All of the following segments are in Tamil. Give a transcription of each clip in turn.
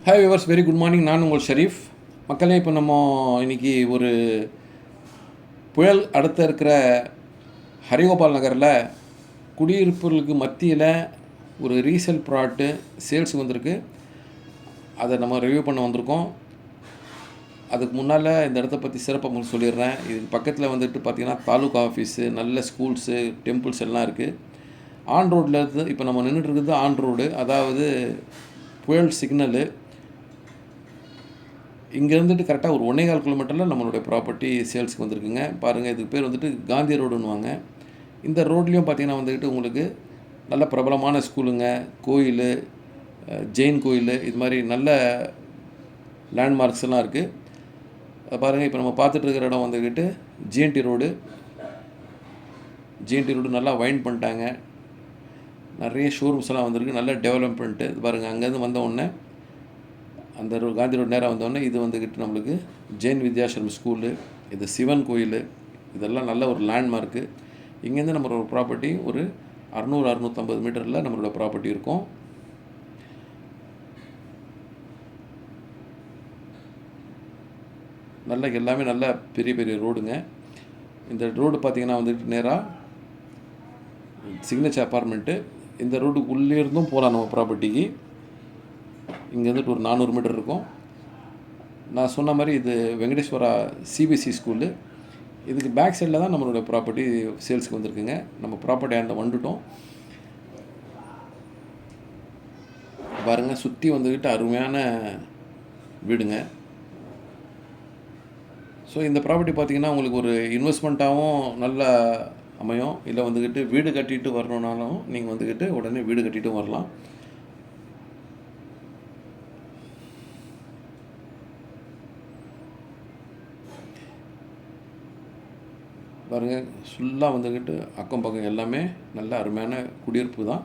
Hi viewers, very good morning. நான் உங்கள் ஷரீஃப். மக்களே, இப்போ நம்ம இன்றைக்கி ஒரு புயல் அடுத்த இருக்கிற ஹரிகோபால் நகரில் குடியிருப்புகளுக்கு மத்தியில் ஒரு ரீசேல் ப்ராடக்ட்டு சேல்ஸுக்கு வந்திருக்கு. அதை நம்ம ரிவ்யூ பண்ண வந்திருக்கோம். அதுக்கு முன்னால் இந்த இடத்த பற்றி சிறப்பாக உங்களுக்கு சொல்லிடுறேன். இதுக்கு பக்கத்தில் வந்துட்டு பார்த்திங்கன்னா தாலுகா ஆஃபீஸு, நல்ல ஸ்கூல்ஸு, டெம்பிள்ஸ் எல்லாம் இருக்குது. ஆன் ரோட்டில் இருந்து இப்போ நம்ம நின்றுட்டு இருக்கிறது ஆன் ரோடு, அதாவது புயல் சிக்னலு. இங்கே இருந்துட்டு கரெக்டாக ஒரு 1.25 கிலோமீட்டரில் நம்மளுடைய ப்ராப்பர்ட்டி சேல்ஸுக்கு வந்திருக்குங்க. பாருங்கள், இதுக்கு பேர் வந்துட்டு காந்தி ரோடுன்னுவாங்க. இந்த ரோட்லேயும் பார்த்திங்கன்னா வந்துக்கிட்டு உங்களுக்கு நல்ல பிரபலமான ஸ்கூலுங்க, கோயில், ஜெயின் கோயில், இது மாதிரி நல்ல லேண்ட்மார்க்ஸ் எல்லாம் இருக்குது. அதை பாருங்கள், இப்போ நம்ம பார்த்துட்டு இருக்கிற இடம் வந்துக்கிட்டு ஜிஎன்டி ரோடு. ஜிஎன்டி ரோடு நல்லா வைண்ட் பண்ணிட்டாங்க. நிறைய ஷோரூம்ஸ் எல்லாம் வந்திருக்கு, நல்ல டெவலப்மெண்ட்டு. இது பாருங்கள், அங்கேருந்து வந்த உடனே அந்த காந்தி ரோடு நேராக வந்தோடனே இது வந்துக்கிட்டு நம்மளுக்கு ஜெயின் வித்யாசரம் ஸ்கூலு, இது சிவன் கோயில், இதெல்லாம் நல்ல ஒரு லேண்ட்மார்க்கு. இங்கேருந்து நம்மளோட ப்ராப்பர்ட்டி ஒரு 600-650 மீட்டரில் நம்மளோட ப்ராப்பர்ட்டி இருக்கும். நல்ல எல்லாமே நல்ல பெரிய பெரிய ரோடுங்க. இந்த ரோடு பார்த்திங்கன்னா வந்துட்டு நேராக சிக்னேச்சர் அப்பார்ட்மெண்ட்டு. இந்த ரோடுக்கு உள்ளே இருந்தும் போகலாம் நம்ம ப்ராப்பர்ட்டிக்கு. இங்கேருந்துட்டு ஒரு 400 மீட்டர் இருக்கும். நான் சொன்ன மாதிரி இது வெங்கடேஸ்வரா சிபிஎஸ்சி ஸ்கூலு. இதுக்கு பேக் சைடில் தான் நம்மளோட ப்ராப்பர்ட்டி சேல்ஸுக்கு வந்திருக்குங்க. நம்ம ப்ராப்பர்ட்டி அந்த வந்துட்டோம். பாருங்கள், சுற்றி வந்துக்கிட்டு அருமையான வீடுங்க. ஸோ இந்த ப்ராப்பர்ட்டி பார்த்திங்கன்னா உங்களுக்கு ஒரு இன்வெஸ்ட்மெண்ட்டாகவும் நல்ல அமையும். இல்லை வந்துக்கிட்டு வீடு கட்டிட்டு வரணுன்னாலும் நீங்கள் வந்துக்கிட்டு உடனே வீடு கட்டிட்டும் வரலாம். பாருங்கள், ஃபுல்லாக வந்துக்கிட்டு அக்கம் பக்கம் எல்லாமே நல்ல அருமையான குடியிருப்பு தான்.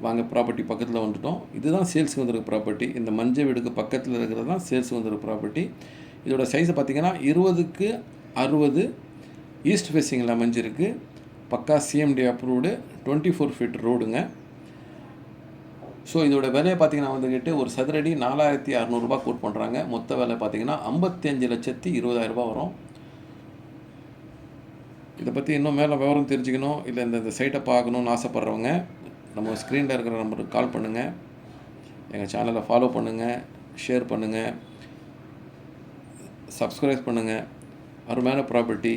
வாங்க, ப்ராப்பர்ட்டி பக்கத்தில் வந்துட்டோம். இதுதான் சேல்ஸுக்கு வந்திருக்க ப்ராப்பர்ட்டி. இந்த மஞ்சள் வீடுக்கு பக்கத்தில் இருக்கிறது தான் சேல்ஸுக்கு வந்திருக்க ப்ராப்பர்ட்டி. இதோட சைஸை பார்த்திங்கன்னா 20x60 ஈஸ்ட் ஃபேஸிங்கில் அமைஞ்சிருக்கு. பக்கா சிஎம்டி அப்ரூவ்டு 24 ஃபீட் ரோடுங்க. ஸோ இதோட விலையை பார்த்திங்கன்னா வந்துக்கிட்டு ஒரு சதுரடி 4600 ரூபா கோட் பண்ணுறாங்க. மொத்த விலை பார்த்திங்கன்னா 55,20,000 வரும். இதை பற்றி இன்னும் மேலே விவரம் தெரிஞ்சுக்கணும், இல்லை இந்த சைட்டை பார்க்கணுன்னு ஆசைப்பட்றவங்க நம்ம ஸ்க்ரீனில் இருக்கிற நம்பருக்கு கால் பண்ணுங்கள். எங்கள் சேனலை ஃபாலோ பண்ணுங்கள், ஷேர் பண்ணுங்கள், சப்ஸ்கிரைப் பண்ணுங்கள். அருமையான ப்ராப்பர்ட்டி,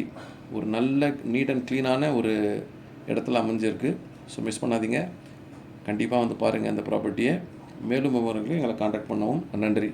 ஒரு நல்ல நீட் அண்ட் க்ளீனான ஒரு இடத்துல அமைஞ்சிருக்கு. ஸோ மிஸ் பண்ணாதீங்க, கண்டிப்பாக வந்து பாருங்கள் அந்த ப்ராப்பர்ட்டியை. மேலும் விவரங்களுக்கு எங்களை கான்டாக்ட் பண்ணவும். நன்றி.